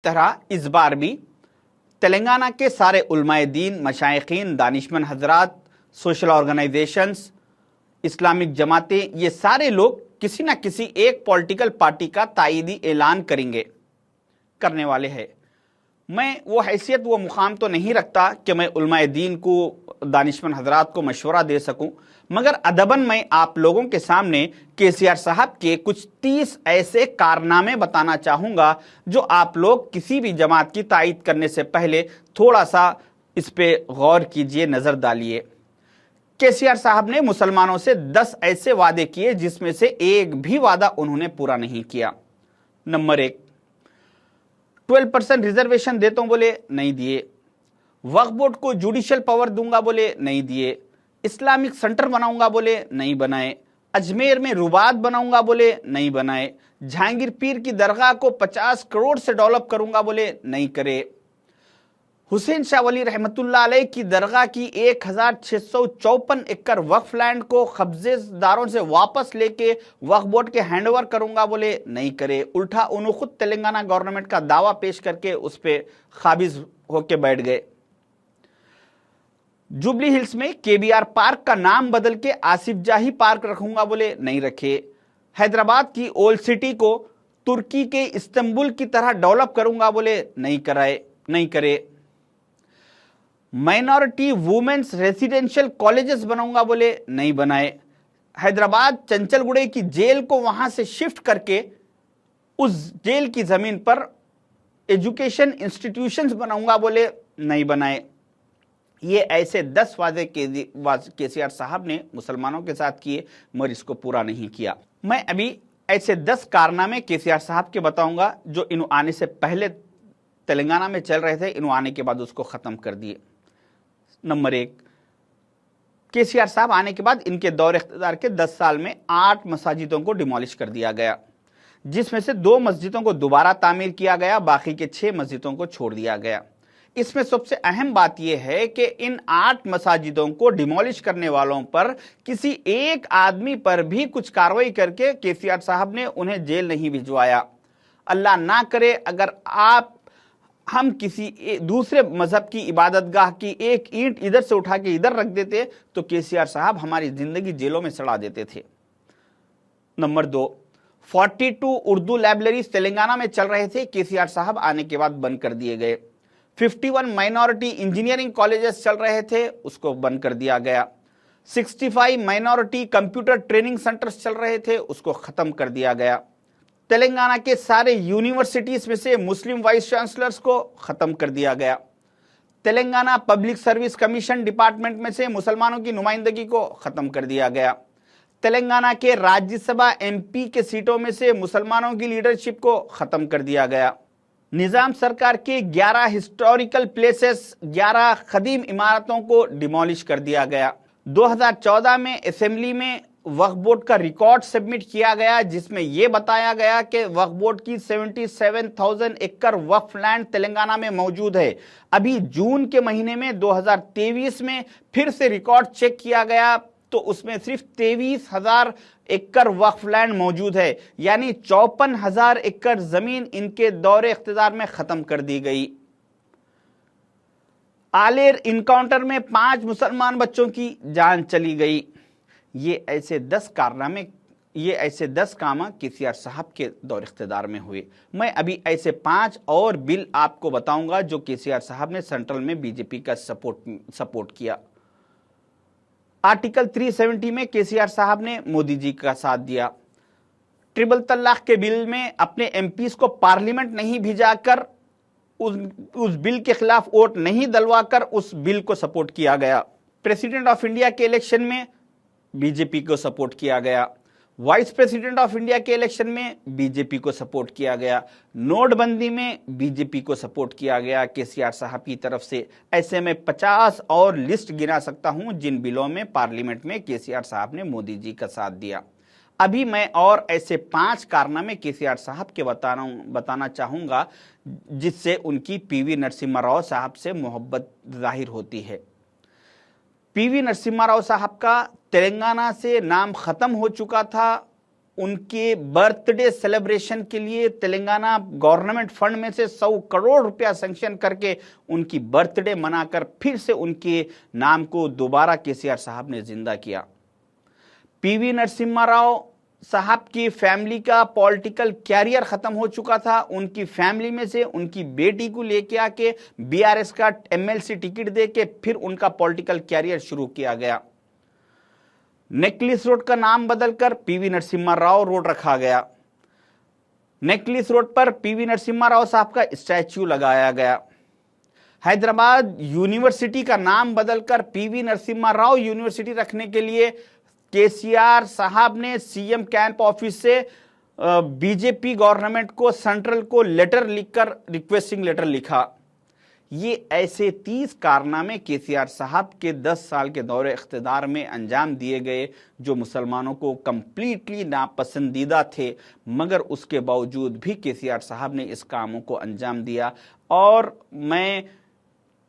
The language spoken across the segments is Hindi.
तरह इस बार भी तेलंगाना के सारे उलमाए दीन, मशाइखीन, दानिशमंद हजरात, सोशल ऑर्गेनाइजेशंस, इस्लामिक जमातें, ये सारे लोग किसी ना किसी एक पॉलिटिकल पार्टी का तायीदी ऐलान करने वाले हैं। मैं वो हैसियत, वो मुकाम तो नहीं रखता कि मैं उलमाए दीन को, दानिशमंद हजरात को मशवरा दे सकूं, मगर अदबन मैं आप लोगों के सामने केसीआर साहब के कुछ 30 ऐसे कारनामे बताना चाहूंगा जो आप लोग किसी भी जमात की तायीद करने से पहले थोड़ा सा इस पे गौर कीजिए, नजर डालिए। केसीआर साहब ने मुसलमानों से 10 ऐसे वादे किए जिसमें से एक भी वादा उन्होंने पूरा नहीं किया। नंबर 1, 12% रिजर्वेशन देता हूं बोले, नहीं दिए। वक्फ बोर्ड को जुडिशियल पावर दूंगा बोले, नहीं दिए। इस्लामिक सेंटर बनाऊंगा बोले, नहीं बनाए। अजमेर में रुबात बनाऊंगा बोले, नहीं बनाए। जहांगीर पीर की दरगाह को 50 करोड़ से डेवलप करूंगा बोले, नहीं करे। हुसैन शाह वली रहमतुल्लाह अलैह की दरगाह की 1654 एकड़ वक्फ लैंड को कब्जेदारों से वापस लेके वक्फ बोर्ड के हैंडओवर करूंगा बोले, नहीं करे। उल्टा उन्होंने खुद तेलंगाना गवर्नमेंट का दावा पेश करके उस पर काबिज होके बैठ गए। जुबली हिल्स में केबीआर पार्क का नाम बदल के आसिफ जाही पार्क रखूंगा बोले, नहीं रखे। हैदराबाद की ओल्ड सिटी को तुर्की के इस्तांबुल की तरह डेवलप करूंगा बोले, नहीं करे। माइनॉरिटी वुमेन्स रेसिडेंशियल कॉलेजेस बनाऊंगा बोले, नहीं बनाए। हैदराबाद चंचलगुड़े की जेल को वहां से शिफ्ट करके उस जेल की जमीन पर एजुकेशन इंस्टीट्यूशंस बनाऊंगा बोले, नहीं बनाए। ये ऐसे 10 वादे केसीआर साहब ने मुसलमानों के साथ किए मगर इसको पूरा नहीं किया। मैं अभी ऐसे 10 कारनामे केसीआर साहब के बताऊंगा जो इन आने से पहले तेलंगाना में चल रहे थे, इन आने के बाद उसको खत्म कर दिए। नंबर 1, केसीआर साहब आने के बाद इनके दौर इख्तियार के 10 साल में 8 मसाजिदों को डिमोलिश कर दिया गया, जिसमें से 2 मस्जिदों को दोबारा तामीर किया गया, बाकी के 6 मस्जिदों को छोड़ दिया गया। इसमें सबसे अहम बात यह है कि इन 8 मसाजिदों को डिमोलिश करने वालों पर किसी एक आदमी पर भी कुछ कार्रवाई करके केसीआर साहब ने उन्हें जेल नहीं भिजवाया। अल्लाह ना करे अगर हम किसी दूसरे मजहब की इबादतगाह की एक ईंट इधर से उठा के इधर रख देते तो केसीआर साहब हमारी जिंदगी जेलों में सड़ा देते थे। नंबर 2, 42 उर्दू लाइब्रेरीज तेलंगाना में चल रहे थे, केसीआर साहब आने के बाद बंद कर दिए गए। 51 माइनॉरिटी इंजीनियरिंग कॉलेजेस चल रहे थे, उसको बंद कर दिया गया। 65 माइनॉरिटी कंप्यूटर ट्रेनिंग सेंटर्स चल रहे थे, उसको खत्म कर दिया गया। तेलंगाना के सारे यूनिवर्सिटीज में से मुस्लिम वाइस चांसलर्स को खत्म कर दिया गया। Telangana public service commission department में से मुसलमानों की नुमाइंदगी को खत्म कर दिया गया। तेलंगाना के राज्यसभा एमपी के सीटों में से मुसलमानों की लीडरशिप को खत्म कर दिया गया। निजाम सरकार के 11 हिस्टोरिकल प्लेसेस, 11 कदीम इमारतों को डिमोलिश कर दिया गया। 2014 में असेंबली में वक्फ बोर्ड का रिकॉर्ड सबमिट किया गया, जिसमें यह बताया गया कि वक्फ बोर्ड की 77,000 एकड़ वक्फ लैंड तेलंगाना में मौजूद है। अभी जून के महीने में 2023 में फिर से रिकॉर्ड चेक किया गया तो उसमें सिर्फ 23,000 एकड़ वक्फ लैंड मौजूद है, यानी 54,000 एकड़ जमीन इनके दौरे इख्तियार में खत्म कर दी गई। आलेर इनकाउंटर में 5 मुसलमान बच्चों की जान चली गई। ये ऐसे 10 कारनामे, ये ऐसे 10 काम केसीआर साहब के दौर इख्तियार में हुए। मैं अभी ऐसे 5 और बिल आपको बताऊंगा जो केसीआर साहब ने सेंट्रल में बीजेपी का सपोर्ट किया। आर्टिकल 370 में केसीआर साहब ने मोदी जी का साथ दिया। ट्रिपल तलाक के बिल में अपने एमपीज को पार्लियामेंट नहीं भिजाकर उस बिल के खिलाफ वोट नहीं दलवाकर उस बिल को सपोर्ट किया गया। प्रेसिडेंट ऑफ इंडिया के इलेक्शन में बीजेपी को सपोर्ट किया गया। वाइस प्रेसिडेंट ऑफ इंडिया के इलेक्शन में बीजेपी को सपोर्ट किया गया। नोटबंदी में बीजेपी को सपोर्ट किया गया केसीआर साहब की तरफ से। ऐसे में 50 और लिस्ट गिना सकता हूं जिन बिलों में पार्लियामेंट में केसीआर साहब ने मोदी जी का साथ दिया। अभी मैं और ऐसे 5 कारनामे केसीआर साहब के बताना चाहूंगा जिससे उनकी पीवी नरसिम्हा राव साहब से मोहब्बत जाहिर होती है। पीवी नरसिम्हा राव साहब का तेलंगाना से नाम खत्म हो चुका था, उनके बर्थडे सेलिब्रेशन के लिए तेलंगाना गवर्नमेंट फंड में से 100 करोड़ रुपया सैंक्शन करके उनकी बर्थडे मनाकर फिर से उनके नाम को दोबारा केसीआर साहब ने जिंदा किया। पीवी नरसिम्हा राव साहब की फैमिली का पॉलिटिकल कैरियर खत्म हो चुका था। उनकी फैमिली में से उनकी बेटी को लेके आके बीआरएस का एमएलसी टिकट देके फिर उनका पॉलिटिकल कैरियर शुरू किया गया। नेकलेस रोड का नाम बदलकर पीवी नरसिम्हा राव रोड रखा गया। नेकलेस रोड पर पीवी नरसिम्हा राव साहब का स्टैच्यू लगाया गया। हैदराबाद यूनिवर्सिटी का नाम बदलकर पीवी नरसिम्हा राव यूनिवर्सिटी रखने के लिए केसीआर साहब ने सीएम कैंप ऑफिस से बीजेपी गवर्नमेंट को, सेंट्रल को लेटर लिखकर रिक्वेस्टिंग लेटर लिखा। ये ऐसे 30 कारनामे केसीआर साहब के 10 साल के दौरे इख्तिदार में अंजाम दिए गए जो मुसलमानों को कंप्लीटली नापसंदीदा थे, मगर उसके बावजूद भी केसीआर साहब ने इस कामों को अंजाम दिया। और मैं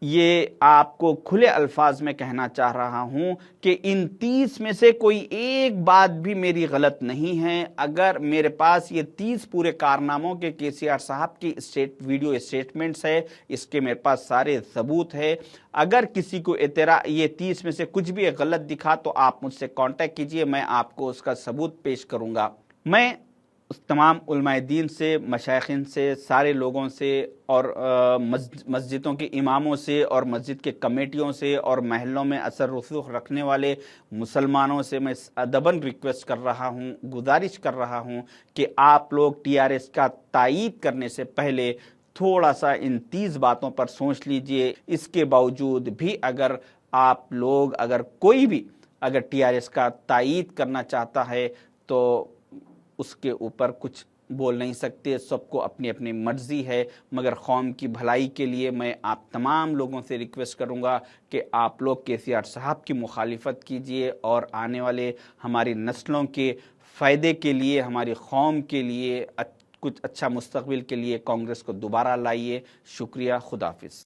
ये आपको खुले अल्फाज में कहना चाह रहा हूं कि इन 30 में से कोई एक बात भी मेरी गलत नहीं है। अगर मेरे पास ये 30 पूरे कारनामों के केसीआर साहब की वीडियो स्टेटमेंट्स है, इसके मेरे पास सारे सबूत है। अगर किसी को ये 30 में से कुछ भी गलत दिखा तो आप मुझसे कांटेक्ट कीजिए, मैं आपको उसका सबूत पेश करूंगा। मैं तमाम उलमाए दीन से, मशाइखिन से, सारे लोगों से और मस्जिदों के इमामों से और मस्जिद के कमेटियों से और महलों में असर रसूख रखने वाले मुसलमानों से मैं अदबन रिक्वेस्ट कर रहा हूँ, गुजारिश कर रहा हूँ कि आप लोग टीआरएस का तायीद करने से पहले थोड़ा सा इन 30 बातों पर सोच लीजिए। इसके बावजूद भी अगर कोई भी टीआरएस का तायीद करना चाहता है तो उसके ऊपर कुछ बोल नहीं सकते, सबको अपनी अपनी मर्जी है। मगर कौम की भलाई के लिए मैं आप तमाम लोगों से रिक्वेस्ट करूंगा कि आप लोग केसीआर साहब की मुखालिफत कीजिए और आने वाले हमारी नस्लों के फ़ायदे के लिए, हमारी कौम के लिए, कुछ अच्छा मुस्तकबिल के लिए कांग्रेस को दोबारा लाइए। शुक्रिया, खुदाफिज।